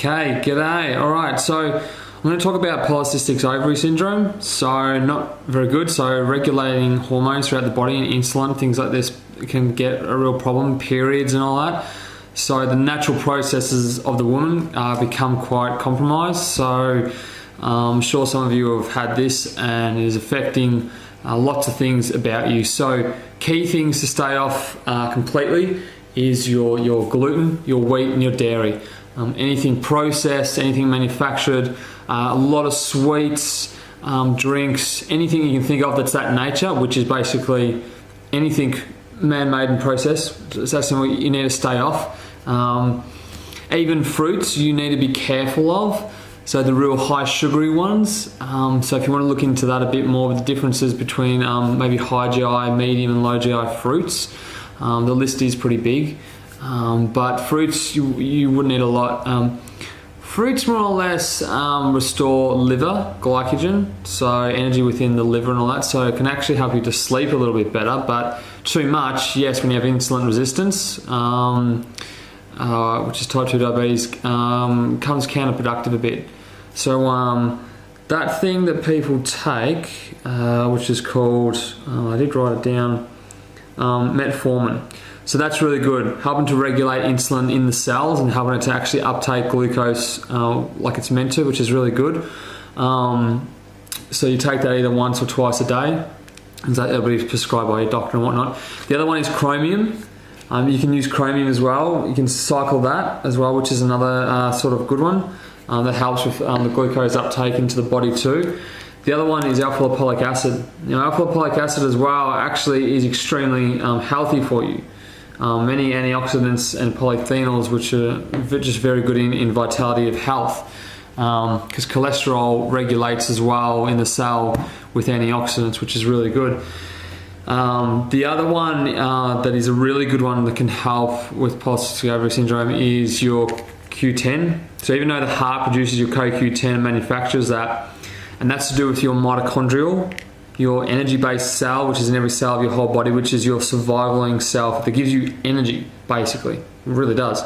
Okay, g'day. All right, so I'm going to talk about polycystic ovary syndrome. So not very good. So regulating hormones throughout the body and insulin, things like this can get a real problem, periods and all that. So the natural processes of the woman become quite compromised. So I'm sure some of you have had this and it is affecting lots of things about you. So key things to stay off completely is your gluten, your wheat and your dairy. Anything processed, anything manufactured, a lot of sweets, drinks, anything you can think of that's that nature, which is basically anything man-made and processed. So that's something you need to stay off. Even fruits you need to be careful of. So the real high sugary ones. So if you want to look into that a bit more, the differences between maybe high GI, medium and low GI fruits. The list is pretty big. But fruits, you wouldn't eat a lot. Fruits more or less restore liver glycogen, so energy within the liver and all that, so it can actually help you to sleep a little bit better, but too much, yes, when you have insulin resistance, which is type 2 diabetes, comes counterproductive a bit. So that thing that people take, which is called, I did write it down, metformin. So that's really good, helping to regulate insulin in the cells and helping it to actually uptake glucose like it's meant to, which is really good. So you take that either once or twice a day, and that'll be prescribed by your doctor and whatnot. The other one is chromium. You can use chromium as well. You can cycle that as well, which is another sort of good one that helps with the glucose uptake into the body too. The other one is alpha lipoic acid. Alpha lipoic acid as well actually is extremely healthy for you. Many antioxidants and polyphenols, which are just very good in vitality of health, because cholesterol regulates as well in the cell with antioxidants, which is really good. The other one that is a really good one that can help with polycystic ovary syndrome is your Q10. So even though the heart produces your CoQ10 and manufactures that, and that's to do with your mitochondrial, your energy-based cell, which is in every cell of your whole body, which is your surviving cell that gives you energy, basically. It really does.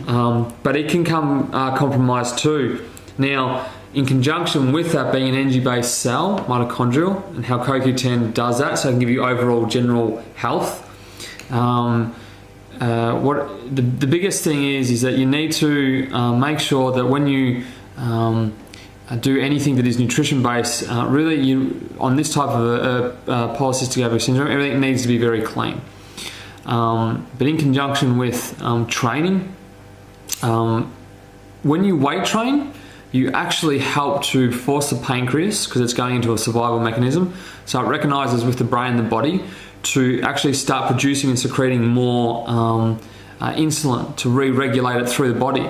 But it can come compromised too. Now, in conjunction with that being an energy-based cell, mitochondrial, and how CoQ10 does that, so it can give you overall general health. What the biggest thing is that you need to make sure that when you do anything that is nutrition based, really on this type of polycystic ovary syndrome, everything needs to be very clean. But in conjunction with training, when you weight train, you actually help to force the pancreas, because it's going into a survival mechanism, so it recognizes with the brain and the body to actually start producing and secreting more insulin to re-regulate it through the body.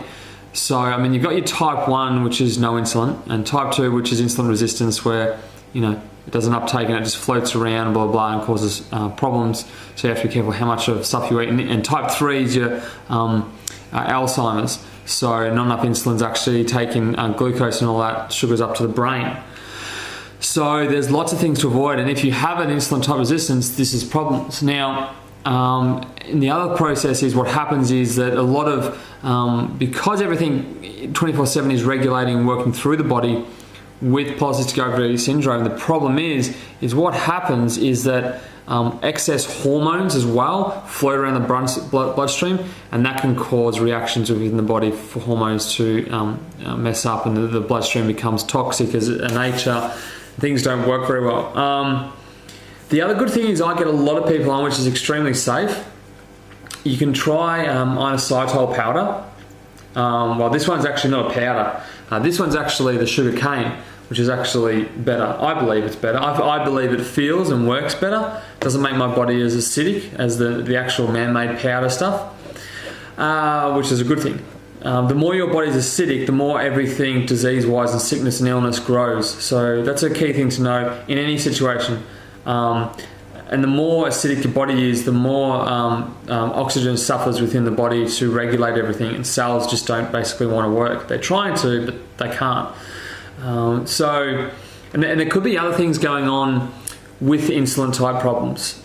So, I mean, you've got your type 1, which is no insulin, and type 2, which is insulin resistance, where, it doesn't uptake and it just floats around, blah, blah, and causes problems. So you have to be careful how much of stuff you eat. And type 3 is your Alzheimer's. So not enough insulin's actually taking glucose and all that sugars up to the brain. So there's lots of things to avoid. And if you have an insulin type resistance, this is problems. Now, and the other process is what happens is that a lot of, because everything 24/7 is regulating and working through the body with polycystic ovary syndrome, the problem is what happens is that excess hormones as well float around the bloodstream, and that can cause reactions within the body for hormones to mess up, and the bloodstream becomes toxic as a nature. Things don't work very well. The other good thing is I get a lot of people on, which is extremely safe. You can try inositol powder. Well, this one's actually not a powder. This one's actually the sugar cane, which is actually better. I believe it's better. I believe it feels and works better. Doesn't make my body as acidic as the actual man-made powder stuff, which is a good thing. The more your body's acidic, the more everything disease-wise and sickness and illness grows. So that's a key thing to know in any situation. And the more acidic your body is, the more oxygen suffers within the body to regulate everything, and cells just don't basically want to work. They're trying to, but they can't. And there could be other things going on with insulin type problems.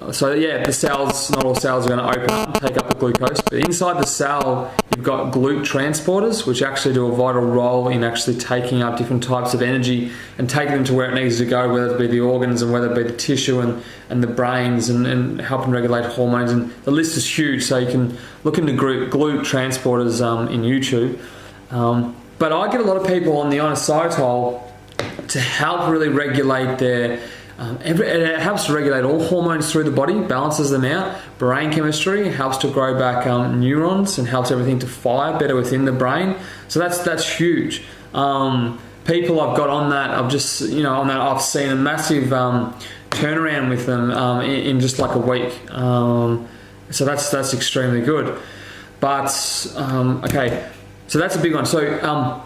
So yeah, the cells, not all cells are going to open up and take up the glucose, but inside the cell you've got GLUT transporters, which actually do a vital role in actually taking up different types of energy and taking them to where it needs to go, whether it be the organs and whether it be the tissue and the brains, and helping regulate hormones. And the list is huge, so you can look into GLUT transporters in YouTube. But I get a lot of people on the inositol to help really regulate their it helps to regulate all hormones through the body, balances them out. Brain chemistry helps to grow back neurons and helps everything to fire better within the brain. So that's huge. People I've got on that, I've seen a massive turnaround with them in just like a week. So that's extremely good. But okay, so that's a big one. So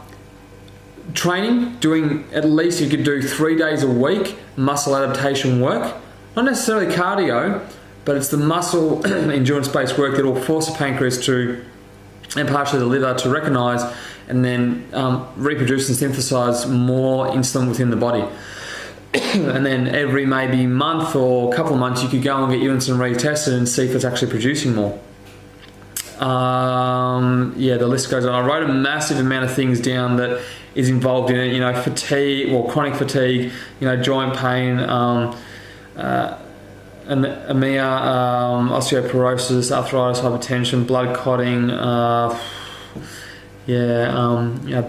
training, doing at least, you could do 3 days a week muscle adaptation work, not necessarily cardio, but it's the muscle endurance based work that will force the pancreas to, and partially the liver, to recognize and then reproduce and synthesize more insulin within the body. And then every maybe month or couple of months you could go and get your insulin retested and see if it's actually producing more. Yeah, the list goes on. I wrote a massive amount of things down that is involved in it, fatigue, or chronic fatigue, joint pain, anemia, osteoporosis, arthritis, hypertension, blood clotting,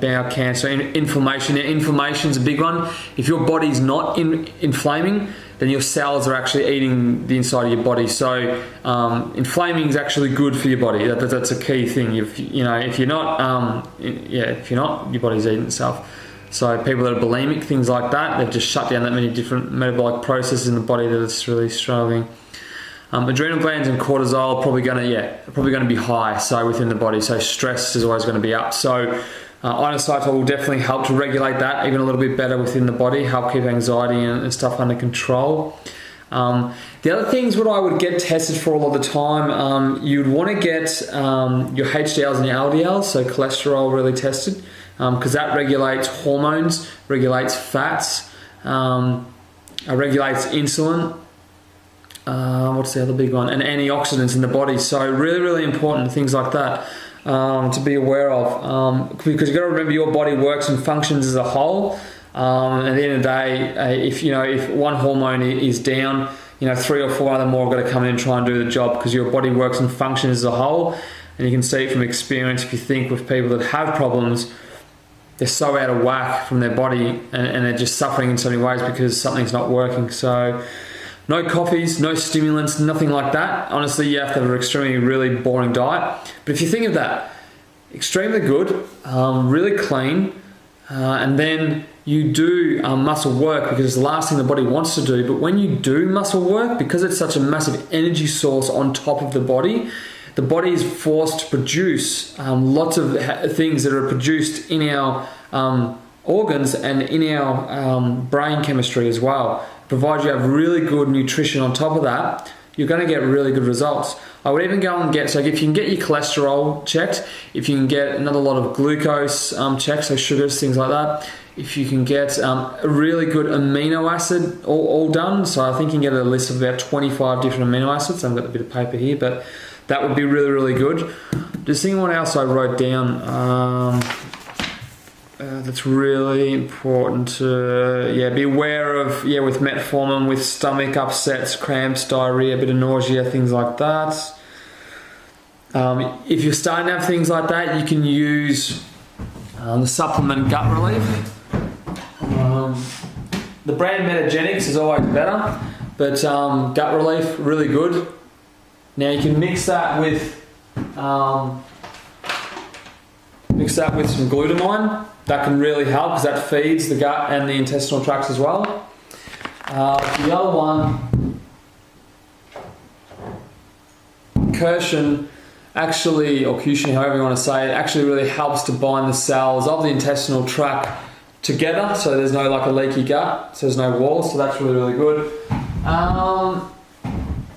bowel cancer, inflammation. Inflammation's a big one. If your body's not inflaming, then your cells are actually eating the inside of your body. So inflaming is actually good for your body. That's a key thing. If you're not, your body's eating itself. So people that are bulimic, things like that, they've just shut down that many different metabolic processes in the body that it's really struggling. Adrenal glands and cortisol are probably going to be high. So within the body, so stress is always going to be up. So inositol will definitely help to regulate that even a little bit better within the body, help keep anxiety and stuff under control. The other things what I would get tested for all of the time, you'd want to get your HDLs and your LDLs, so cholesterol really tested, because that regulates hormones, regulates fats, regulates insulin. What's the other big one? And antioxidants in the body. So really, really important, things like that to be aware of. Because you've got to remember your body works and functions as a whole. At the end of the day, if one hormone is down, 3 or 4 other more are going to come in and try and do the job, because your body works and functions as a whole. And you can see from experience, if you think with people that have problems, they're so out of whack from their body and they're just suffering in so many ways because something's not working. So no coffees, no stimulants, nothing like that. Honestly, you have to have an extremely, really boring diet. But if you think of that, extremely good, really clean, and then you do muscle work because it's the last thing the body wants to do. But when you do muscle work, because it's such a massive energy source on top of the body is forced to produce lots of things that are produced in our organs and in our brain chemistry as well. Provided you have really good nutrition on top of that, you're going to get really good results. I would even go and get, so if you can get your cholesterol checked, if you can get another lot of glucose checked, so sugars, things like that, if you can get a really good amino acid all done, so I think you can get a list of about 25 different amino acids. I've got a bit of paper here, but that would be really, really good. Just seeing what else I wrote down. That's really important to be aware of, with metformin, with stomach upsets, cramps, diarrhea, a bit of nausea, things like that. If you're starting to have things like that, you can use the supplement Gut Relief. The brand Metagenics is always better, but Gut Relief, really good. Now you can mix that with some glutamine. That can really help because that feeds the gut and the intestinal tracts as well. The other one, Cushion, actually, or Cushion, however you want to say it, actually really helps to bind the cells of the intestinal tract together, so there's no a leaky gut, so there's no walls, so that's really, really good.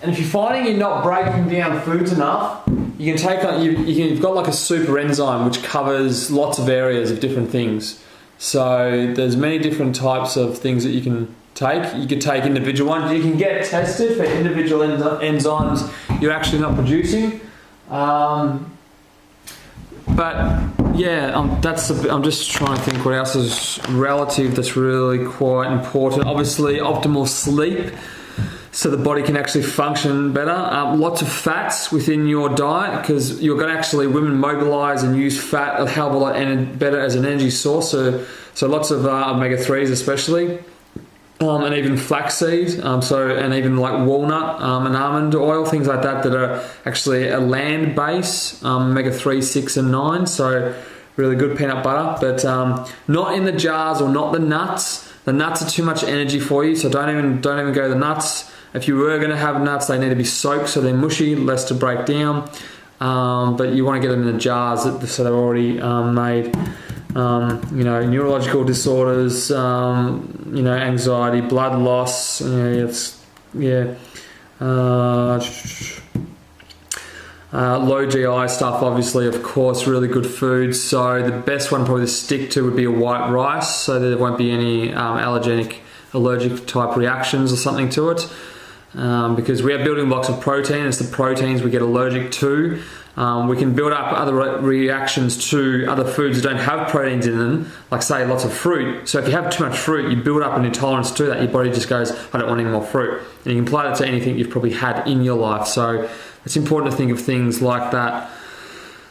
And if you're finding you're not breaking down foods enough, you can take on, you've got a super enzyme which covers lots of areas of different things. So there's many different types of things that you can take. You could take individual ones. You can get tested for individual enzymes you're actually not producing. But yeah, I'm just trying to think what else is relative that's really quite important. Obviously, optimal sleep, so the body can actually function better. Lots of fats within your diet, because you're going to actually, women mobilize and use fat a hell of a lot better as an energy source. So lots of omega-3s especially. And even flaxseed, and even like walnut and almond oil, things like that are actually a land base, omega-3, 6 and 9, so really good peanut butter, but not in the jars or not the nuts. The nuts are too much energy for you, so don't even go the nuts. If you were going to have nuts, they need to be soaked so they're mushy, less to break down, but you want to get them in the jars so they're already made. Neurological disorders, anxiety, blood loss, low GI stuff, obviously, of course, really good food. So the best one probably to stick to would be a white rice, so there won't be any allergic type reactions or something to it. Because we have building blocks of protein. It's the proteins we get allergic to. We can build up other reactions to other foods that don't have proteins in them, like say lots of fruit. So if you have too much fruit, you build up an intolerance to that. Your body just goes, I don't want any more fruit. And you can apply that to anything you've probably had in your life. So it's important to think of things like that.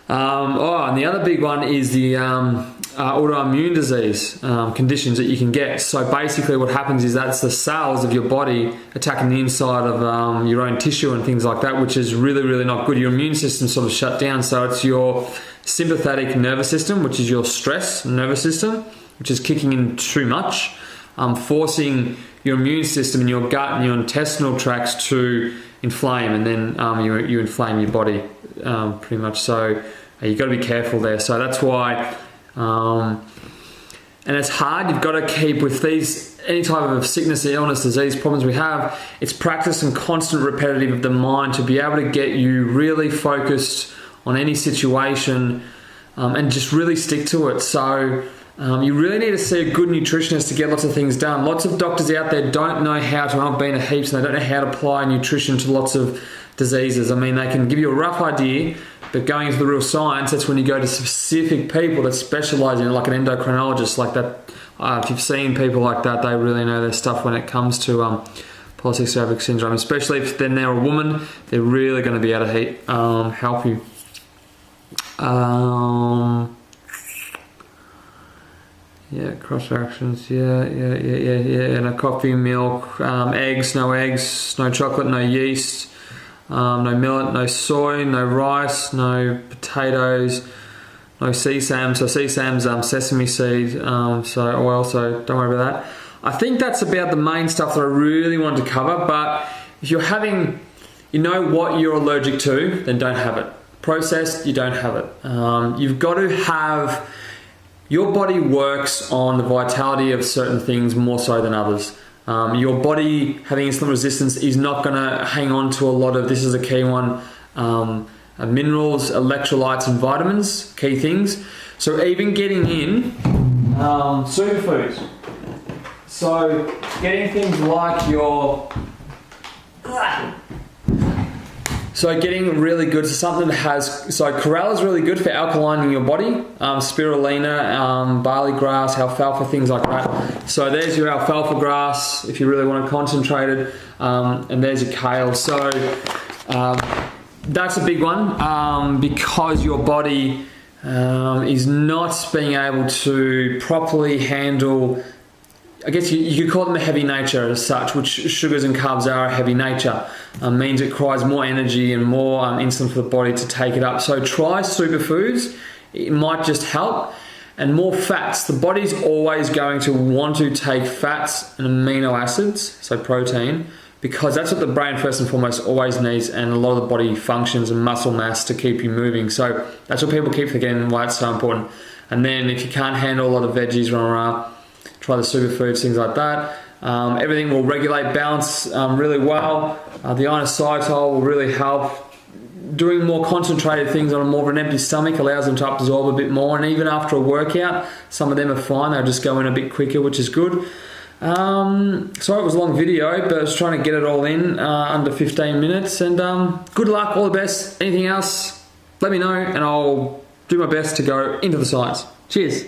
And the other big one is the autoimmune disease conditions that you can get. So basically what happens is that's the cells of your body attacking the inside of your own tissue and things like that, which is really, really not good. Your immune system sort of shut down. So it's your sympathetic nervous system, which is your stress nervous system, which is kicking in too much, forcing your immune system and your gut and your intestinal tracts to inflame, and then you inflame your body pretty much. So you've got to be careful there. So that's why, and it's hard. You've got to keep with any type of sickness, illness, disease, problems we have. It's practice and constant repetitive of the mind to be able to get you really focused on any situation and just really stick to it. So you really need to see a good nutritionist to get lots of things done. Lots of doctors out there don't know how to, I've been to heaps, and they don't know how to apply nutrition to lots of diseases. I mean, they can give you a rough idea, but going into the real science, that's when you go to specific people that specialize in it, like an endocrinologist, like that. If you've seen people like that, they really know their stuff when it comes to polycystic ovarian syndrome, especially if then they're a woman. They're really going to be able to help you. Cross reactions. And a coffee, milk, eggs, no chocolate, no yeast. No millet, no soy, no rice, no potatoes, no sesame. So sesame's sesame seed, so oil, so don't worry about that. I think that's about the main stuff that I really wanted to cover, but if you're having, what you're allergic to, then don't have it. Processed, you don't have it. You've got to have, your body works on the vitality of certain things more so than others. Your body having insulin resistance is not going to hang on to a lot of, this is a key one, minerals, electrolytes and vitamins, key things. So even getting in superfoods. So getting things like getting really good, something that has, so Chlorella is really good for alkalining your body, spirulina, barley grass, alfalfa, things like that. So there's your alfalfa grass if you really want to concentrate it, and there's your kale. So that's a big one because your body is not being able to properly handle, I guess you could call them a heavy nature as such, which sugars and carbs are a heavy nature. Means it requires more energy and more insulin for the body to take it up. So try superfoods. It might just help. And more fats. The body's always going to want to take fats and amino acids, so protein, because that's what the brain first and foremost always needs, and a lot of the body functions and muscle mass to keep you moving. So that's what people keep forgetting, why it's so important. And then if you can't handle a lot of veggies, try the superfoods, things like that. Everything will regulate balance really well. The inositol will really help. Doing more concentrated things on more of an empty stomach allows them to absorb a bit more, and even after a workout, some of them are fine. They'll just go in a bit quicker, which is good. Sorry it was a long video, but I was trying to get it all in under 15 minutes. And good luck, all the best. Anything else, let me know and I'll do my best to go into the science. Cheers.